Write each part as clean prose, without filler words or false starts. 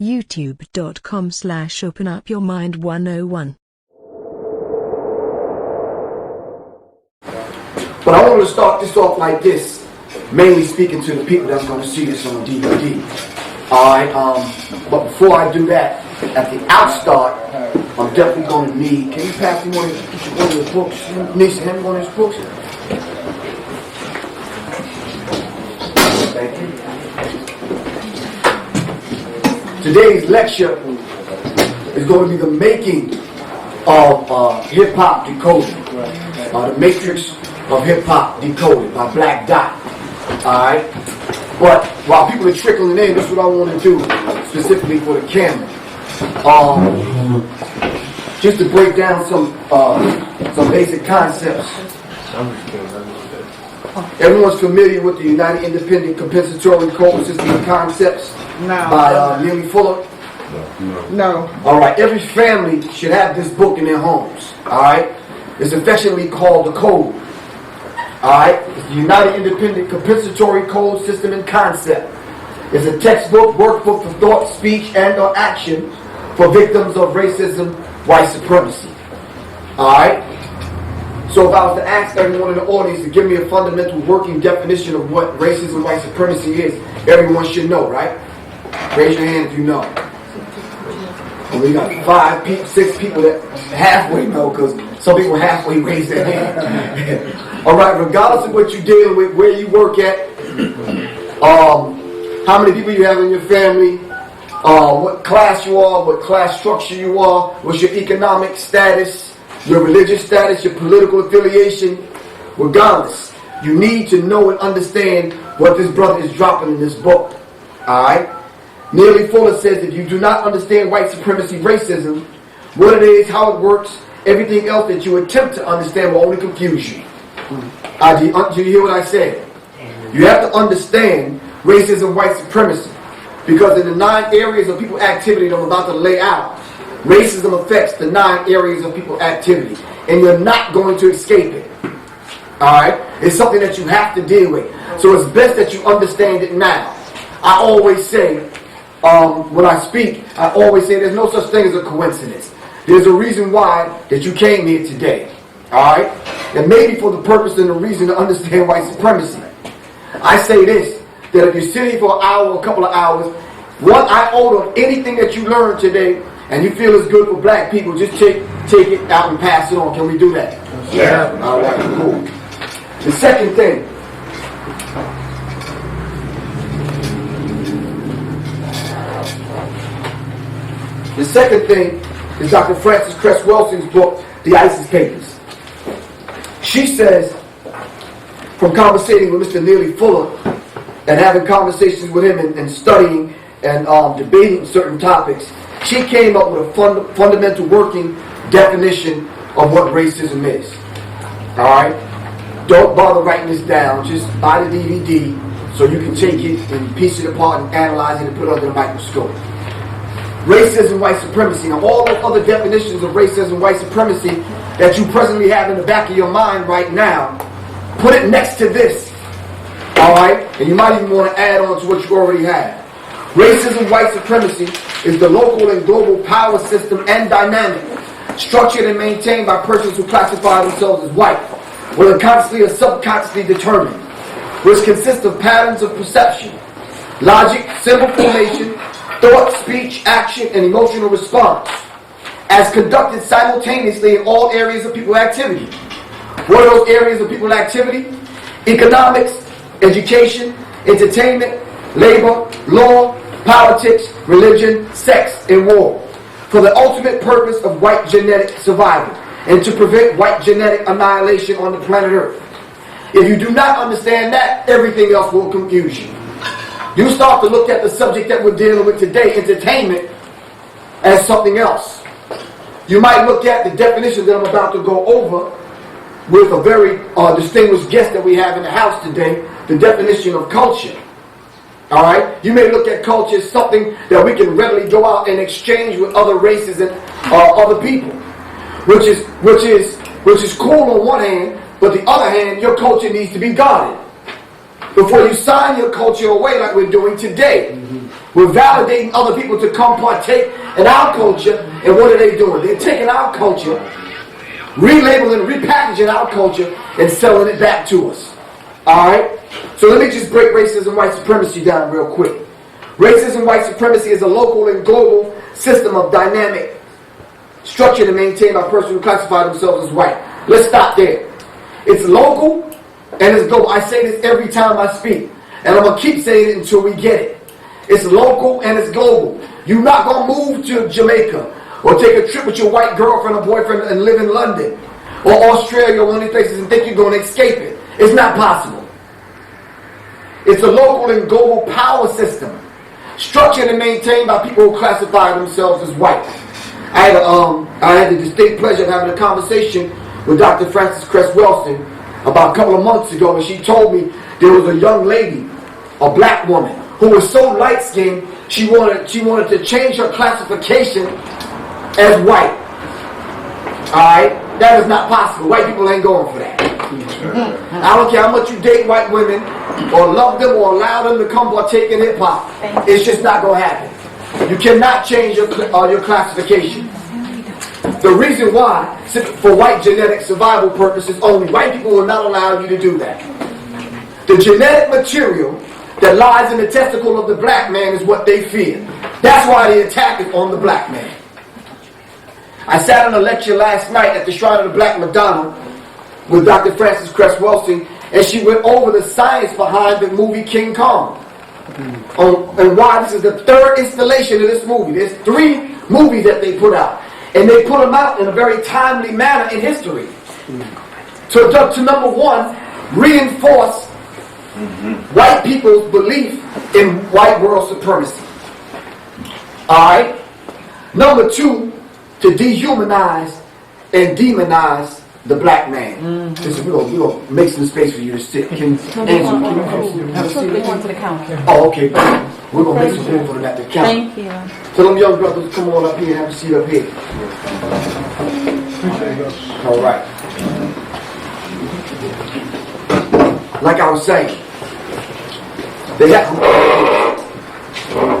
youtube.com/openupyourmind101. But I want to start this off like this, mainly speaking to the people that's going to see this on DVD. Alright, but before I do that, at the outstart, I'm definitely going to need, can you pass me one of your books? Niece, hand me one of his books? Thank you. Today's lecture is going to be the making of hip-hop decoding. The Matrix of Hip-Hop Decoded by Black Dot. Alright? But while people are trickling in, this is what I want to do, specifically for the camera. Just to break down some basic concepts. Everyone's familiar with the United Independent Compensatory Code System of Concepts by Neely Fuller? No. Alright, every family should have this book in their homes. Alright? It's affectionately called the Code. Alright? It's the United Independent Compensatory Code System and Concept. It's a textbook, workbook for thought, speech, and or action for victims of racism, white supremacy. Alright? So if I was to ask everyone in the audience to give me a fundamental working definition of what racism, white supremacy is, everyone should know, right? Raise your hand if you know. And we got 6 people that halfway know, because some people halfway raise their hand. Alright, regardless of what you're dealing with, where you work at, how many people you have in your family, what class you are, what class structure you are, what's your economic status, your religious status, your political affiliation, regardless, you need to know and understand what this brother is dropping in this book. Alright? Neely Fuller says if you do not understand white supremacy, racism, what it is, how it works, everything else that you attempt to understand will only confuse you. Do you hear what I said? You have to understand racism, white supremacy. Because in the 9 areas of people activity that I'm about to lay out, racism affects the 9 areas of people activity. And you're not going to escape it. Alright? It's something that you have to deal with. So it's best that you understand it now. I always say, when I speak, I always say there's no such thing as a coincidence. There's a reason why that you came here today. Alright? And maybe for the purpose and the reason to understand white supremacy. I say this, that if you're sitting for an hour or a couple of hours, 1 iota of anything that you learned today, and you feel it's good for black people, just take it out and pass it on. Can we do that? Yeah. Alright, cool. The second thing. The second thing is Dr. Frances Cress Welsing's book, The ISIS Papers. She says, from conversating with Mr. Neely Fuller and having conversations with him and studying and debating certain topics, she came up with a fundamental working definition of what racism is. Alright? Don't bother writing this down. Just buy the DVD so you can take it and piece it apart and analyze it and put it under the microscope. Racism, white supremacy. Now all those other definitions of racism, white supremacy that you presently have in the back of your mind right now, put it next to this. Alright? And you might even want to add on to what you already have. Racism, white supremacy is the local and global power system and dynamic, structured and maintained by persons who classify themselves as white, whether consciously or subconsciously determined, which consists of patterns of perception, logic, symbol formation, thought, speech, action, and emotional response, as conducted simultaneously in all areas of people activity. What are those areas of people activity? Economics, education, entertainment, labor, law, politics, religion, sex, and war, for the ultimate purpose of white genetic survival and to prevent white genetic annihilation on the planet Earth. If you do not understand that, everything else will confuse you. You start to look at the subject that we're dealing with today, entertainment, as something else. You might look at the definition that I'm about to go over with a very distinguished guest that we have in the house today, the definition of culture. Alright? You may look at culture as something that we can readily go out and exchange with other races and other people. Which is cool on one hand, but the other hand, your culture needs to be guarded. Before you sign your culture away like we're doing today. We're validating other people to come partake in our culture. And what are they doing? They're taking our culture, relabeling, repackaging our culture, and selling it back to us. Alright? So let me just break racism, white supremacy down real quick. Racism, white supremacy is a local and global system of dynamic structure to maintain by persons who classify themselves as white. Let's stop there. It's local and it's global. I say this every time I speak, and I'm going to keep saying it until we get it. It's local and it's global. You're not going to move to Jamaica or take a trip with your white girlfriend or boyfriend and live in London or Australia or one of these places and think you're going to escape it. It's not possible. It's a local and global power system structured and maintained by people who classify themselves as white. I had the distinct pleasure of having a conversation with Dr. Frances Cress Welsing about a couple of months ago, and she told me there was a young lady, a black woman, who was so light-skinned she wanted to change her classification as white. Alright? That is not possible. White people ain't going for that. I don't care how much you date white women or love them or allow them to come partake in hip-hop. It's just not going to happen. You cannot change your classification. The reason why, for white genetic survival purposes only, white people will not allow you to do that. The genetic material that lies in the testicle of the black man is what they fear. That's why the attack is on the black man. I sat in a lecture last night at the Shrine of the Black Madonna with Dr. Frances Cress Welsing, and she went over the science behind the movie King Kong. And why this is the third installation of this movie. There's 3 movies that they put out. And they put them out in a very timely manner in history. To number 1, reinforce white people's belief in white world supremacy. Alright? Number 2, to dehumanize and demonize the black man. We're going to make some space for you to sit. Can you have a seat? Oh, okay. We're going to make some room for them at the counter. Thank you. So them young brothers, come on up here and have a seat up here. All right. Like I was saying, they have to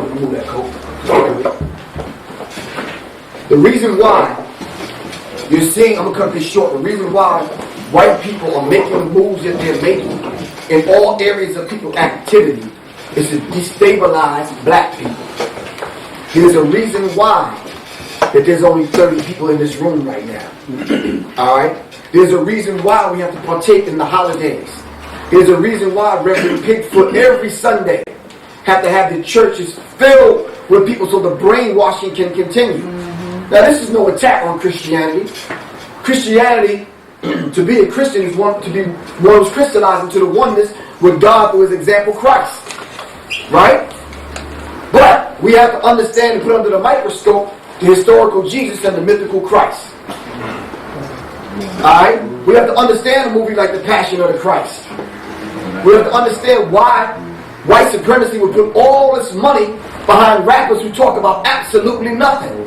remove that coat. The reason why you're seeing, I'm going to cut this short, the reason why white people are making the moves that they're making in all areas of people's activity is to destabilize black people. There's a reason why that there's only 30 people in this room right now. Alright? There's a reason why we have to partake in the holidays. There's a reason why Reverend Pigfoot every Sunday have to have the churches filled with people so the brainwashing can continue. Now this is no attack on Christianity. Christianity, to be a Christian is one who's crystallized into the oneness with God through his example Christ. Right? But we have to understand and put under the microscope the historical Jesus and the mythical Christ. Alright? We have to understand a movie like The Passion of the Christ. We have to understand why white supremacy would put all this money behind rappers who talk about absolutely nothing.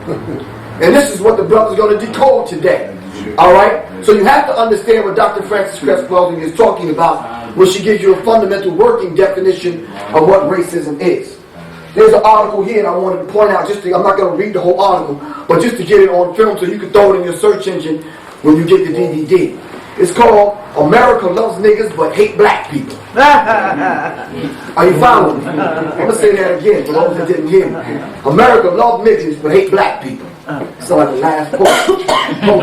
And this is what the brother's going to decode today. Alright? So you have to understand what Dr. Frances Cress Welsing is talking about when she gives you a fundamental working definition of what racism is. There's an article here that I wanted to point out. I'm not going to read the whole article, but just to get it on film so you can throw it in your search engine when you get the DVD. It's called America Loves Niggas But Hate Black People. Are you following me? I'm going to say that again for those that didn't hear me. America loves niggas but hate black people. So like the last poem,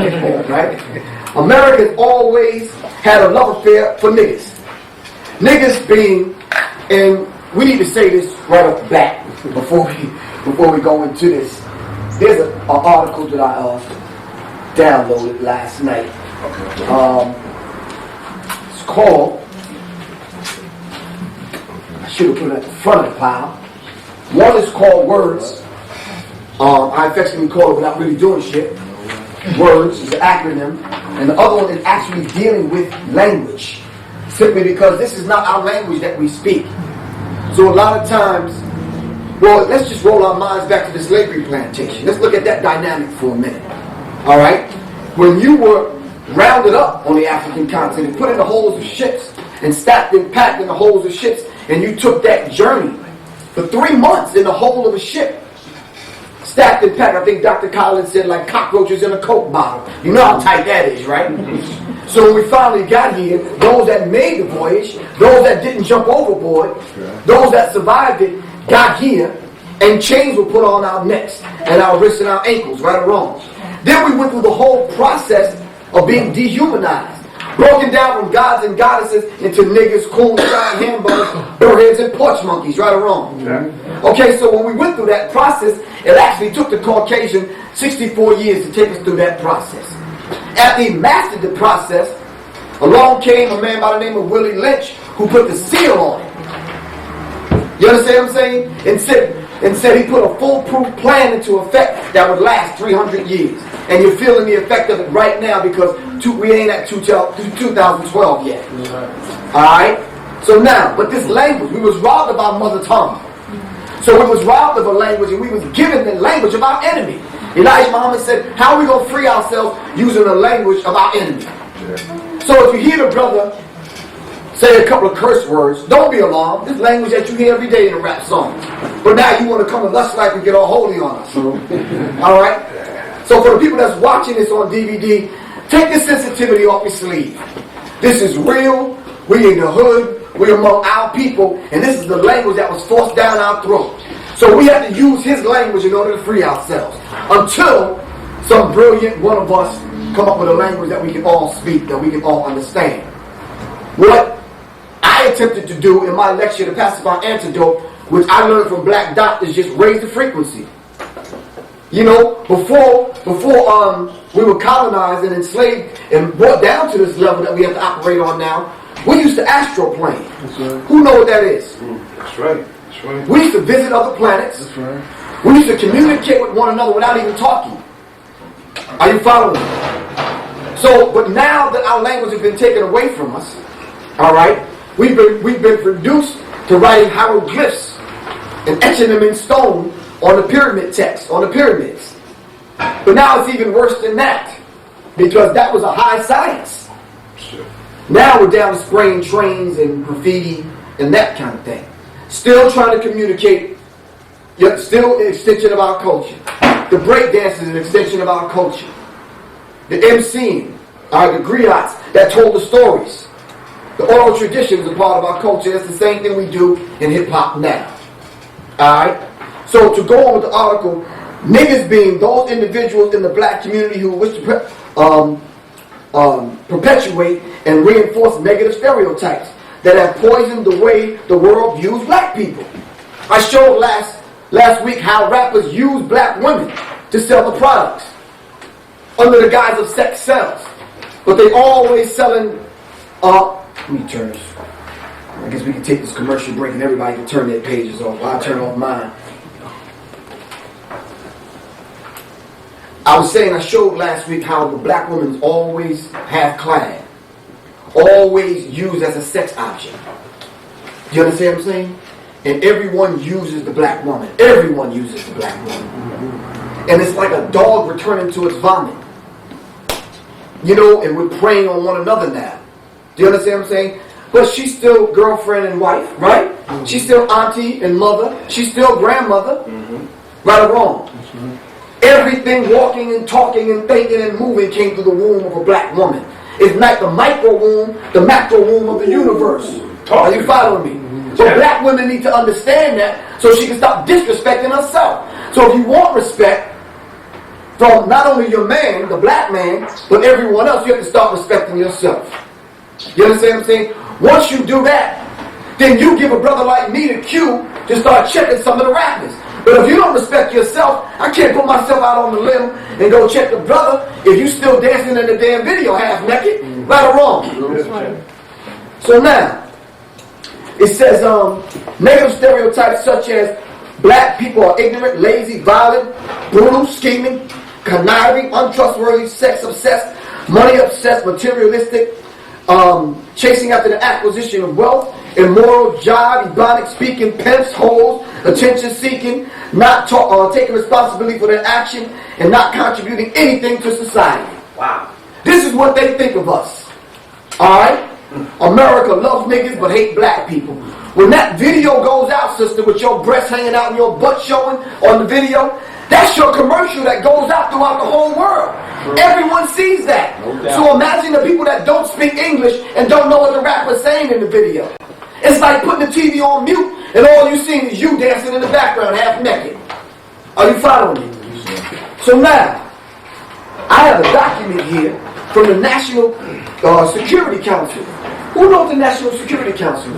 right? America's always had a love affair for niggas. Niggas being, and we need to say this right off the bat before we go into this. There's an article that I downloaded last night. It's called, I should have put it at the front of the pile. One is called Words. I affectionately call it without really doing shit. Words is an acronym. And the other one is actually dealing with language. Simply because this is not our language that we speak. So a lot of times, well, let's just roll our minds back to the slavery plantation. Let's look at that dynamic for a minute. Alright? When you were rounded up on the African continent, put in the holes of ships, and stacked and packed in the holes of ships, and you took that journey for 3 months in the hold of a ship. Stacked and packed. I think Dr. Collins said like cockroaches in a Coke bottle. You know how tight that is, right? So when we finally got here, those that made the voyage, those that didn't jump overboard, those that survived it, got here, and chains were put on our necks and our wrists and our ankles, right or wrong. Then we went through the whole process of being dehumanized. Broken down from gods and goddesses into niggas, coons, giant hamburgers, burheads, and porch monkeys, right or wrong. Okay, so when we went through that process, it actually took the Caucasian 64 years to take us through that process. After he mastered the process, along came a man by the name of Willie Lynch who put the seal on it. You understand what I'm saying? And said he put a foolproof plan into effect that would last 300 years. And you're feeling the effect of it right now because we ain't at 2012 yet. Alright? So now, but this language, we was robbed of our mother tongue. So we was robbed of a language and we was given the language of our enemy. Elijah Muhammad said, how are we going to free ourselves using the language of our enemy? So if you hear the brother say a couple of curse words, don't be alarmed. This language that you hear every day in a rap song. But now you want to come and lust like and get all holy on us. Alright? So for the people that's watching this on DVD, take this sensitivity off your sleeve. This is real. We in the hood. We're among our people. And this is the language that was forced down our throat. So we have to use his language in order to free ourselves. Until some brilliant one of us come up with a language that we can all speak, that we can all understand. What I attempted to do in my lecture, The Pacify Antidote, which I learned from Black Dot, is just raise the frequency. You know, before we were colonized and enslaved and brought down to this level that we have to operate on now, we used to astroplane. Right. Who know what that is? That's right. That's right. We used to visit other planets. That's right. We used to communicate with one another without even talking. Are you following me? So, but now that our language has been taken away from us, all right, we've been reduced to writing hieroglyphs and etching them in stone on the pyramid text, on the pyramids. But now it's even worse than that, because that was a high science. Sure. Now we're down to spraying trains and graffiti and that kind of thing. Still trying to communicate, yet still an extension of our culture. The breakdance is an extension of our culture. The MCing, the griots that told the stories. The oral tradition is a part of our culture. That's the same thing we do in hip-hop now. Alright? So to go on with the article, niggas being those individuals in the black community who wish to perpetuate and reinforce negative stereotypes that have poisoned the way the world views black people. I showed last week how rappers use black women to sell the products under the guise of sex sells. But they always selling, let me turn this. I guess we can take this commercial break and everybody can turn their pages off. I'll turn off mine. I was saying, I showed last week how the black woman is always half-clad. Always used as a sex object. Do you understand what I'm saying? And everyone uses the black woman. Everyone uses the black woman. And it's like a dog returning to its vomit. You know, and we're preying on one another now. Do you understand what I'm saying? But she's still girlfriend and wife, right? Mm-hmm. She's still auntie and mother. She's still grandmother. Mm-hmm. Right or wrong? Mm-hmm. Everything walking and talking and thinking and moving came through the womb of a black woman. It's like the micro womb, the macro womb of the universe. Are you following me? Mm-hmm. So black women need to understand that so she can stop disrespecting herself. So if you want respect from not only your man, the black man, but everyone else, you have to start respecting yourself. You understand what I'm saying? Once you do that, then you give a brother like me the cue to start checking some of the rappers. But if you don't respect yourself, I can't put myself out on the limb and go check the brother if you still dancing in the damn video half naked. Right or wrong? So now, it says negative stereotypes such as black people are ignorant, lazy, violent, brutal, scheming, conniving, untrustworthy, sex-obsessed, money-obsessed, materialistic, chasing after the acquisition of wealth, immoral, jive, ebonic speaking, pimps, hoes, attention-seeking, not taking responsibility for their action, and not contributing anything to society. Wow. This is what they think of us. Alright? America loves niggas but hate black people. When that video goes out, sister, with your breasts hanging out and your butt showing on the video, that's your commercial that goes out throughout the whole world. Everyone sees that. So imagine the people that don't speak English and don't know what the rapper's saying in the video. It's like putting the TV on mute and all you see is you dancing in the background half naked. Are you following me? So now, I have a document here from the National Security Council. Who knows the National Security Council?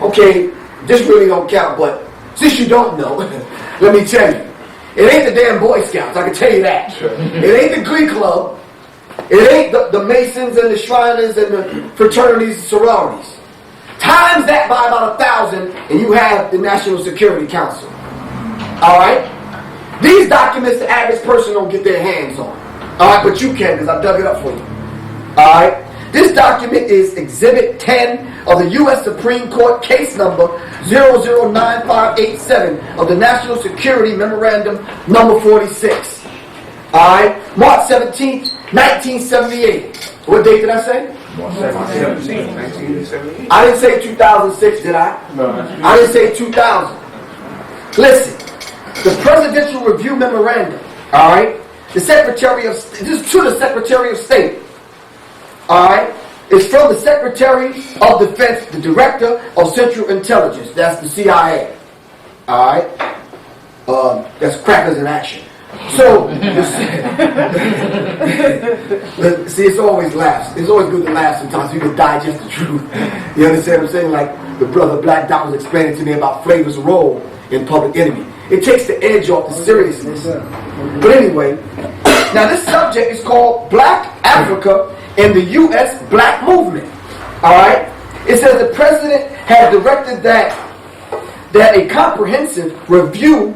Okay, this really don't count, but since you don't know, let me tell you. It ain't the damn Boy Scouts, I can tell you that. It ain't the Glee Club. It ain't the Masons and the Shriners and the fraternities and sororities. Times that by about 1,000 and you have the National Security Council. Alright? These documents the average person don't get their hands on. Alright, but you can because I dug it up for you. Alright? This document is Exhibit 10 of the U.S. Supreme Court case number 009587 of the National Security Memorandum number 46. Alright? March 17th, 1978. What date did I say? March 17th, 1978. I didn't say 2006, did I? No. I didn't say 2000. Listen, the Presidential Review Memorandum, alright? This is to the Secretary of State. Alright? It's from the Secretary of Defense, the Director of Central Intelligence. That's the CIA. Alright? That's crackers in action. So, see, it's always laughs. It's always good to laugh sometimes so you can digest the truth. You understand what I'm saying? Like the brother Black Dot was explaining to me about Flavor's role in Public Enemy. It takes the edge off the seriousness. But anyway, now this subject is called Black Africa and the U.S. Black Movement. Alright? It says the President has directed that a comprehensive review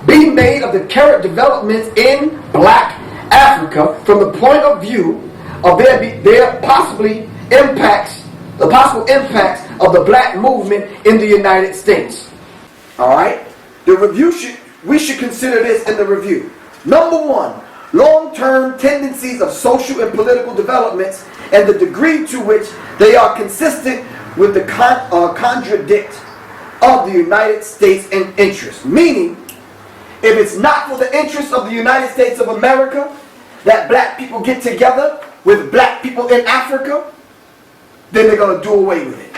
be made of the current developments in Black Africa from the point of view of their possible impacts of the Black movement in the United States. Alright? We should consider this in the review. Number one, long-term tendencies of social and political developments and the degree to which they are consistent with the contradict of the United States interest. Meaning, if it's not for the interest of the United States of America that black people get together with black people in Africa, then they're going to do away with it.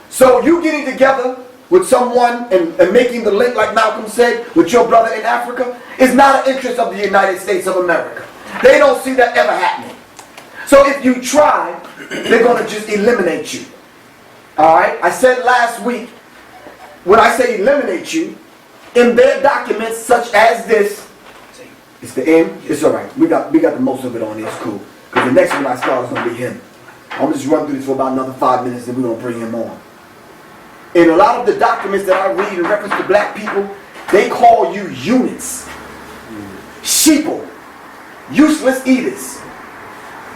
So you getting together with someone and making the link, like Malcolm said, with your brother in Africa, is not an interest of the United States of America. They don't see that ever happening. So if you try, they're going to just eliminate you. Alright? I said last week, when I say eliminate you, in their documents such as this, it's the end, it's alright. We got the most of it on this, cool. Because the next one I start is going to be him. I'm going to just run through this for about another 5 minutes and we're going to bring him on. In a lot of the documents that I read in reference to black people, they call you units, sheeple, useless eaters.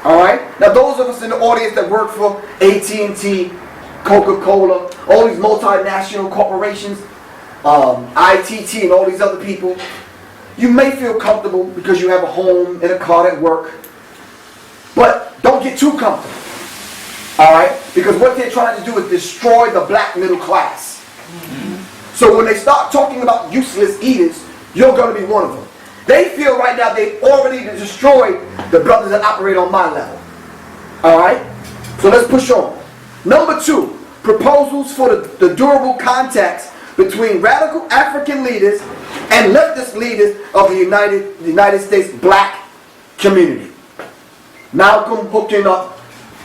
Alright? Now those of us in the audience that work for AT&T, Coca-Cola, all these multinational corporations, ITT and all these other people, you may feel comfortable because you have a home and a car at work, but don't get too comfortable. Alright? Because what they're trying to do is destroy the black middle class. So when they start talking about useless eaters, you're going to be one of them. They feel right now they've already destroyed the brothers that operate on my level. Alright? So let's push on. Number 2, proposals for the durable contacts between radical African leaders and leftist leaders of the United States black community. Malcolm hooking up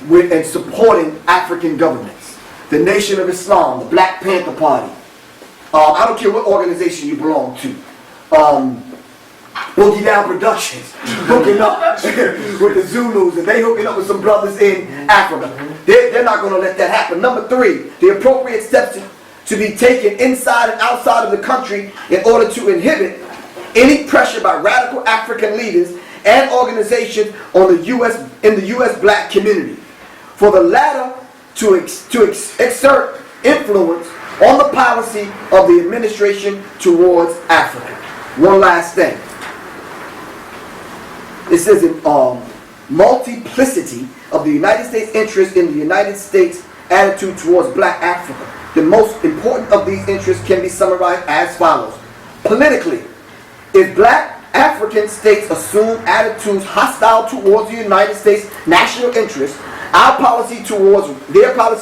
with and supporting African governments. The Nation of Islam, the Black Panther Party. I don't care what organization you belong to. Boogie Down Productions hooking up with the Zulus, and they hooking up with some brothers in Africa. They're not going to let that happen. Number 3, the appropriate steps to be taken inside and outside of the country in order to inhibit any pressure by radical African leaders and organizations on the U.S. black community. For the latter to exert influence on the policy of the administration towards Africa. One last thing. It says in multiplicity of the United States interest in the United States attitude towards black Africa. The most important of these interests can be summarized as follows. Politically, if black African states assume attitudes hostile towards the United States national interests, their policy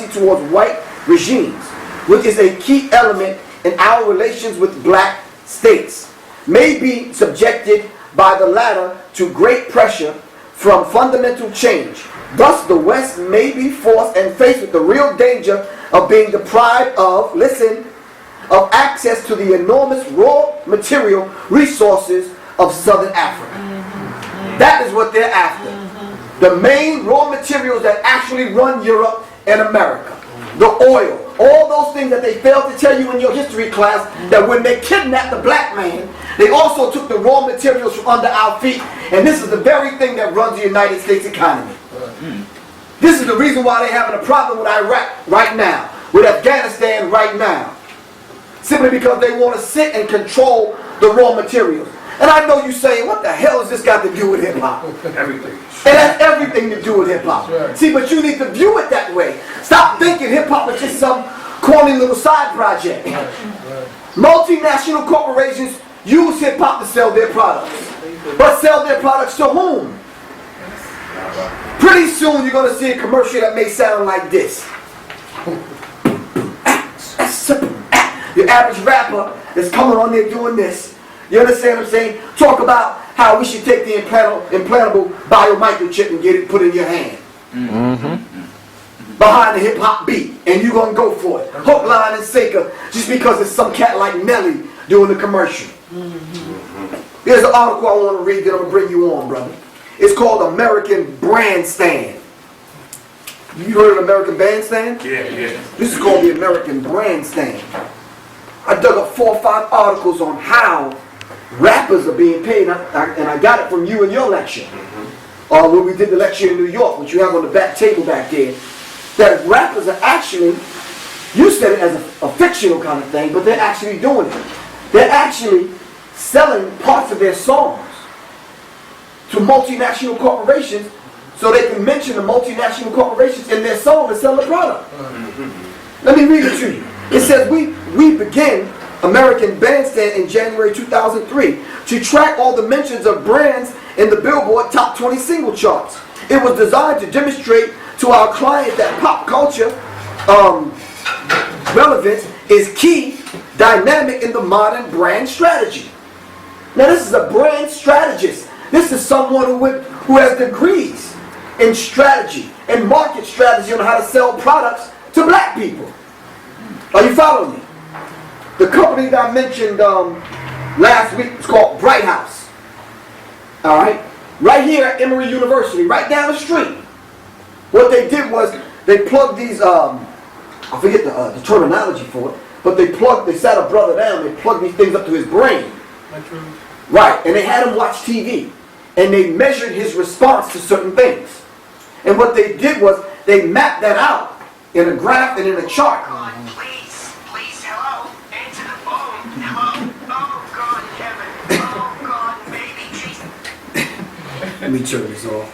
towards white regimes, which is a key element in our relations with black states, may be subjected by the latter to great pressure from fundamental change. Thus, the West may be forced and faced with the real danger of being deprived of, listen, of access to the enormous raw material resources of Southern Africa. That is what they're after. The main raw materials that actually run Europe and America. The oil. All those things that they failed to tell you in your history class, that when they kidnapped the black man, they also took the raw materials from under our feet, and this is the very thing that runs the United States economy. This is the reason why they're having a problem with Iraq right now, with Afghanistan right now. Simply because they want to sit and control the raw materials. And I know you saying, what the hell has this got to do with hip-hop? Everything. It has everything to do with hip-hop. Right. See, but you need to view it that way. Stop thinking hip-hop is just some corny little side project. Right. Right. Multinational corporations use hip-hop to sell their products. But sell their products to whom? Pretty soon you're going to see a commercial that may sound like this. Your average rapper is coming on there doing this. You understand what I'm saying? Talk about how we should take the implantable biomicrochip and get it put in your hand. Behind the hip-hop beat. And you're going to go for it. Hook, line, and sinker. Just because it's some cat like Nelly doing the commercial. Here's an article I want to read that I'm going to bring you on, brother. It's called American Bandstand. You heard of American Bandstand? Yeah. This is called the American Bandstand. I dug up 4 or 5 articles on how rappers are being paid, and I got it from you in your lecture. When we did the lecture in New York, which you have on the back table back there, that rappers are actually, you said it as a fictional kind of thing, but they're actually doing it. They're actually selling parts of their songs to multinational corporations so they can mention the multinational corporations in their song and sell the product. Let me read it to you. It says, we begin American Bandstand in January 2003 to track all the mentions of brands in the Billboard Top 20 single charts. It was designed to demonstrate to our clients that pop culture relevance is key dynamic in the modern brand strategy. Now this is a brand strategist. This is someone who has degrees in strategy and market strategy on how to sell products to black people. Are you following me? The company that I mentioned last week is called Bright House. All right? Right here at Emory University, right down the street. What they did was they plugged these, I forget the terminology for it, but they sat a brother down, they plugged these things up to his brain. Right, and they had him watch TV. And they measured his response to certain things. And what they did was they mapped that out in a graph and in a chart. Please, hello, answer the phone, hello, oh God, Kevin, oh God, baby, Jesus. Let me turn this off.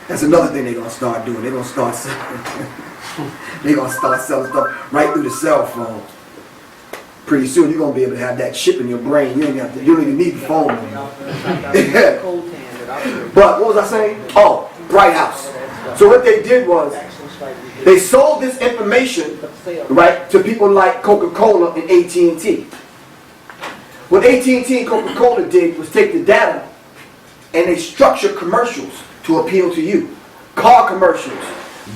That's another thing they're going to start doing. They're going to start selling stuff right through the cell phone. Pretty soon you're going to be able to have that chip in your brain. You don't even need the phone anymore. But what was I saying? Oh, Bright House. So what they did was they sold this information, right, to people like Coca-Cola and AT&T. What AT&T and Coca-Cola did was take the data and they structured commercials to appeal to you. Car commercials,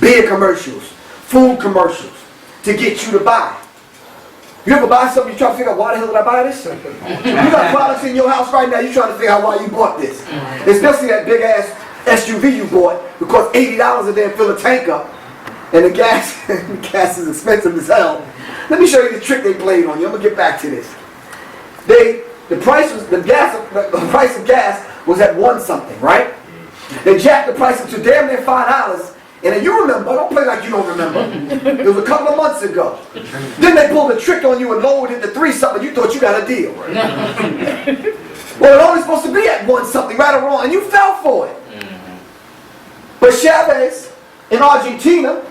beer commercials, food commercials to get you to buy. You ever buy something, you try to figure out why the hell did I buy this? You got products in your house right now, you trying to figure out why you bought this. Especially that big ass SUV you bought, because $80 a day fill a tank up. And the gas is expensive as hell. Let me show you the trick they played on you. I'm gonna get back to this. The price of gas was at $1 something, right? They jacked the price up to damn near $5. And then you remember, don't play like you don't remember. It was a couple of months ago. Then they pulled a trick on you and lowered it to $3 something. You thought you got a deal. Well, it only supposed to be at $1 something, right or wrong, and you fell for it. But Chavez in Argentina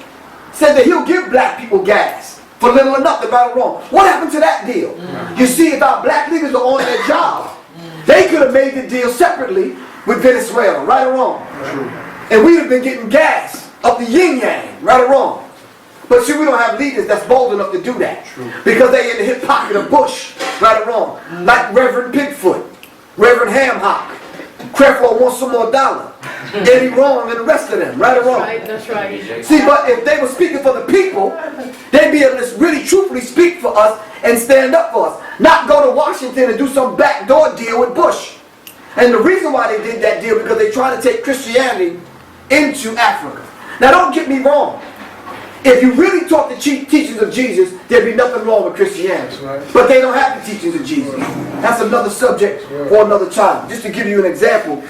said that he'll give black people gas for little or nothing, right or wrong. What happened to that deal? You see, if our black niggas are on their job, they could have made the deal separately with Venezuela, right or wrong. And we'd have been getting gas up the yin-yang, right or wrong. But see, we don't have leaders that's bold enough to do that. Because they in the hip pocket of Bush, right or wrong. Like Reverend Bigfoot, Reverend Hamhock, Creflo wants some more dollar, Eddie Wrong and the rest of them, right or wrong. That's right. See, but if they were speaking for the people, they'd be able to really truthfully speak for us and stand up for us. Not go to Washington and do some backdoor deal with Bush. And the reason why they did that deal, because they're trying to take Christianity into Africa. Now don't get me wrong. If you really taught the teachings of Jesus, there'd be nothing wrong with Christianity. Right. But they don't have the teachings of Jesus. That's another subject for another time. Just to give you an example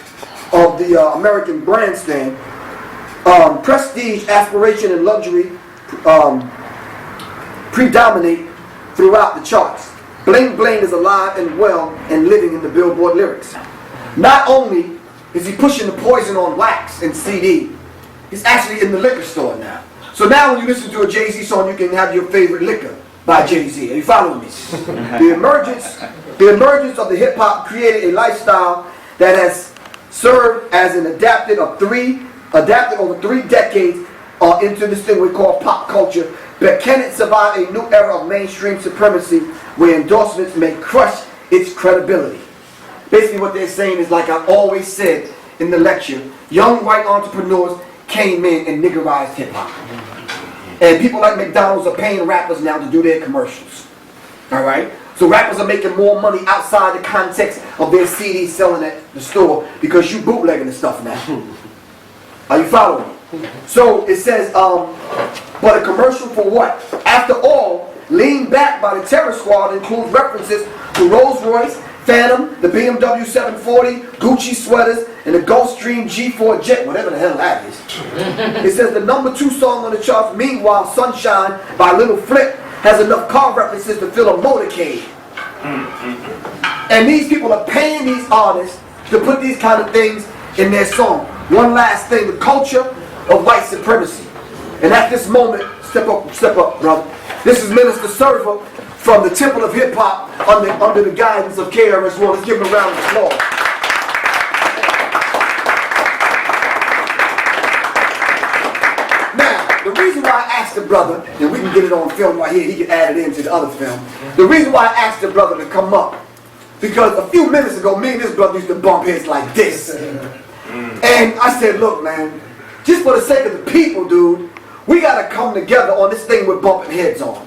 of the American grandstand, prestige, aspiration, and luxury predominate throughout the charts. Bling Bling is alive and well and living in the Billboard lyrics. Not only is he pushing the poison on wax and CD, he's actually in the liquor store now. So now when you listen to a Jay-Z song, you can have your favorite liquor by Jay-Z. Are you following me? The emergence of the hip-hop created a lifestyle that has served as an adapted over 3 decades into this thing we call pop culture. But can it survive a new era of mainstream supremacy where endorsements may crush its credibility? Basically what they're saying is, like I've always said in the lecture, young white entrepreneurs came in and niggerized hip-hop. And people like McDonald's are paying rappers now to do their commercials. Alright? So rappers are making more money outside the context of their CD selling at the store because you bootlegging the stuff now. Are you following me? So it says, but a commercial for what? After all, Lean Back by the Terror Squad includes references to Rolls Royce, Phantom, the BMW 740, Gucci sweaters, and the Gulfstream G4 jet, whatever the hell that is. It says the number 2 song on the charts, Meanwhile, Sunshine by Little Flip, has enough car references to fill a motorcade. And these people are paying these artists to put these kind of things in their song. One last thing, the culture of white supremacy. And at this moment, step up, brother. This is Minister Server from the Temple of Hip Hop under the guidance of krs-one. Let's give him a round of applause. Now, the reason why I asked the brother, and we can get it on film right here, he can add it into the other film. The reason why I asked the brother to come up, because a few minutes ago, me and this brother used to bump heads like this. And I said, look, man, just for the sake of the people, dude, we got to come together on this thing we're bumping heads on.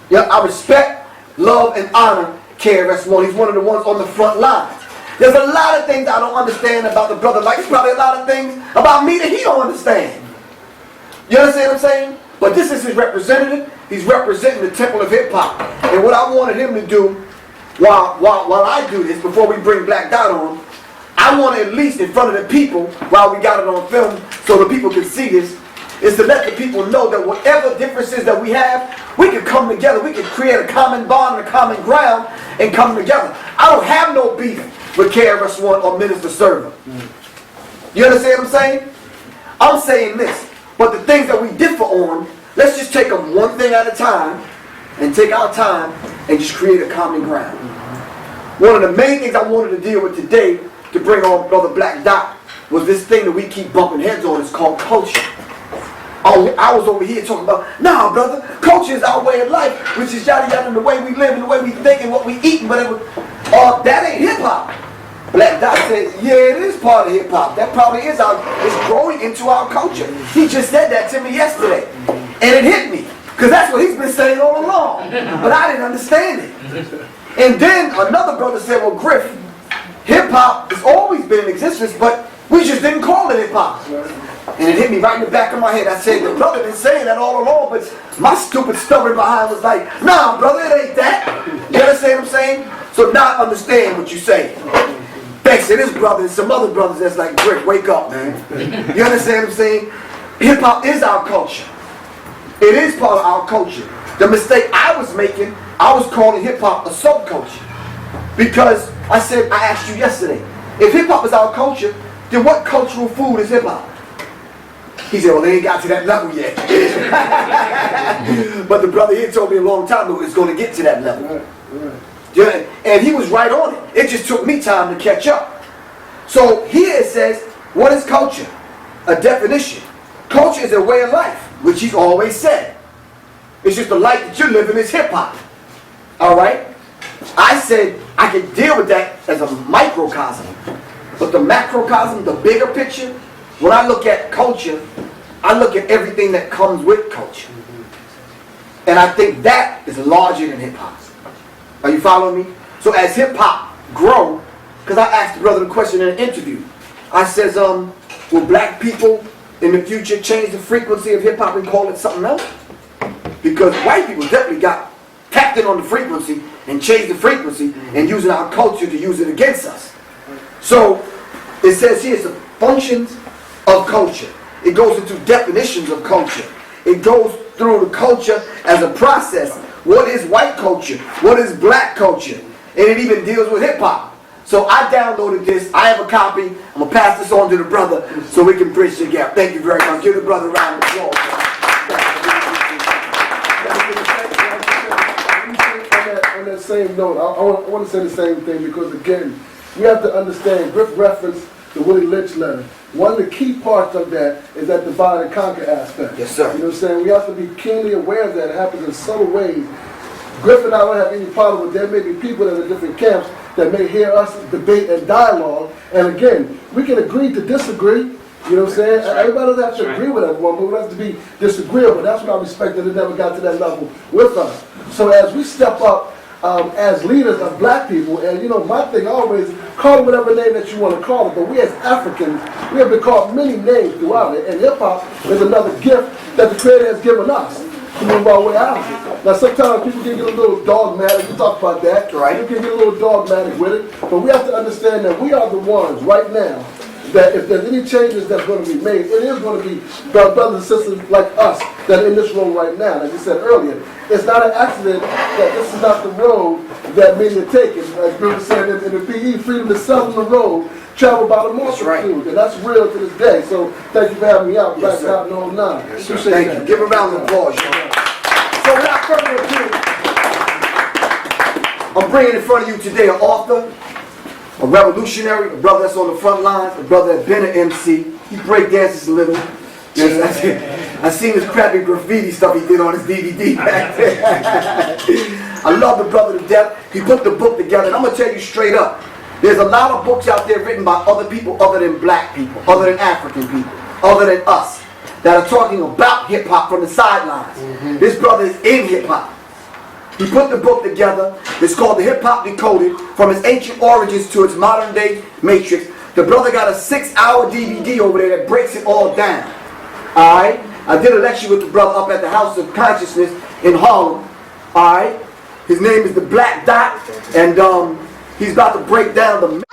Yeah, I respect, love, and honor krs-one. He's one of the ones on the front lines. There's a lot of things I don't understand about the brother. Like, there's probably a lot of things about me that he don't understand. You understand what I'm saying? But this is his representative. He's representing the Temple of Hip Hop. And what I wanted him to do while I do this, before we bring Black Dot on, I want to at least in front of the people, while we got it on film, so the people can see this, is to let the people know that whatever differences that we have, we can come together. We can create a common bond and a common ground and come together. I don't have no beef with krs-one or Minister Server. You understand what I'm saying? I'm saying this. But the things that we differ on, let's just take them one thing at a time and take our time and just create a common ground. One of the main things I wanted to deal with today to bring on Brother Black Dot was this thing that we keep bumping heads on. It's called culture. I was over here talking about, nah, brother, culture is our way of life, which is yada yada, and the way we live and the way we think and what we eat and whatever. That ain't hip hop. Black Dot said, yeah, it is part of hip hop. That probably is it's growing into our culture. He just said that to me yesterday, and it hit me because that's what he's been saying all along. But I didn't understand it. And then another brother said, well, Griff, hip hop has always been in existence, but we just didn't call it hip hop. And it hit me right in the back of my head. I said, the brother been saying that all along, but my stupid stubborn behind was like, nah, brother, it ain't that. You understand what I'm saying? So now I understand what you say. Thanks to this brother and some other brothers that's like, Griff, wake up, man. You understand what I'm saying? Hip hop is our culture. It is part of our culture. The mistake I was making, I was calling hip hop a subculture. Because I said, I asked you yesterday, if hip hop is our culture, then what cultural food is hip hop? He said, well, they ain't got to that level yet. But the brother here told me a long time ago it's going to get to that level. Right. Yeah, and he was right on it. It just took me time to catch up. So here it says, what is culture? A definition. Culture is a way of life, which he's always said. It's just the life that you're living is hip-hop. All right? I said I could deal with that as a microcosm. But the macrocosm, the bigger picture, when I look at culture, I look at everything that comes with culture. And I think that is larger than hip-hop. Are you following me? So as hip-hop grow, because I asked the brother the question in an interview. I says, will black people in the future change the frequency of hip-hop and call it something else? Because white people definitely got tapped in on the frequency and changed the frequency and using our culture to use it against us. So it says here, it's the functions of culture. It goes into definitions of culture. It goes through the culture as a process. What is white culture? What is black culture? And it even deals with hip-hop. So I downloaded this. I have a copy. I'm going to pass this on to the brother so we can bridge the gap. Thank you very much. Give the brother a round of applause. On that same note, I want to say the same thing because, again, we have to understand, Griff referenced the Willie Lynch letter. One of the key parts of that is that divide and conquer aspect. Yes, sir. You know what I'm saying? We have to be keenly aware of that. It happens in subtle ways. Griff and I don't have any problem with there may be people that are in different camps that may hear us debate and dialogue. And again, we can agree to disagree. You know what I'm saying? Right. Everybody doesn't have to agree with everyone, but we have to be disagreeable. That's what I respect, that it never got to that level with us. So as we step up as leaders of black people, and you know, my thing always, call it whatever name that you want to call it, but we as Africans, we have been called many names throughout it, and hip-hop is another gift that the Creator has given us to move our way out of it. Now sometimes people can get a little dogmatic, we talk about that, right? You can get a little dogmatic with it, but we have to understand that we are the ones right now that if there's any changes that's going to be made, it is going to be brothers and sisters like us that are in this room right now. Like you said earlier, it's not an accident that this is not the road that many are taking. As Griff said in the PE, freedom is seldom the road traveled by the multitude. Right. And that's real to this day. So thank you for having me out. Yes, Back out in 09. Yes, thank you. Give a round of applause. So without further ado, I'm bringing in front of you today an author, a revolutionary, a brother that's on the front lines, a brother that's been an MC. He break dances a little. Yes, I seen this crappy graffiti stuff he did on his DVD back there. I love the brother to death. He put the book together, and I'm going to tell you straight up, there's a lot of books out there written by other people other than black people, other than African people, other than us, that are talking about hip-hop from the sidelines. This brother is in hip-hop. He put the book together. It's called The Hip Hop Decoded, from its ancient origins to its modern day matrix. The brother got a 6-hour DVD over there that breaks it all down. Alright? I did a lecture with the brother up at the House of Consciousness in Harlem. Alright? His name is the Black Dot, and he's about to break down the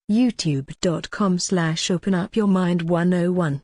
youtube.com/openupyourmind101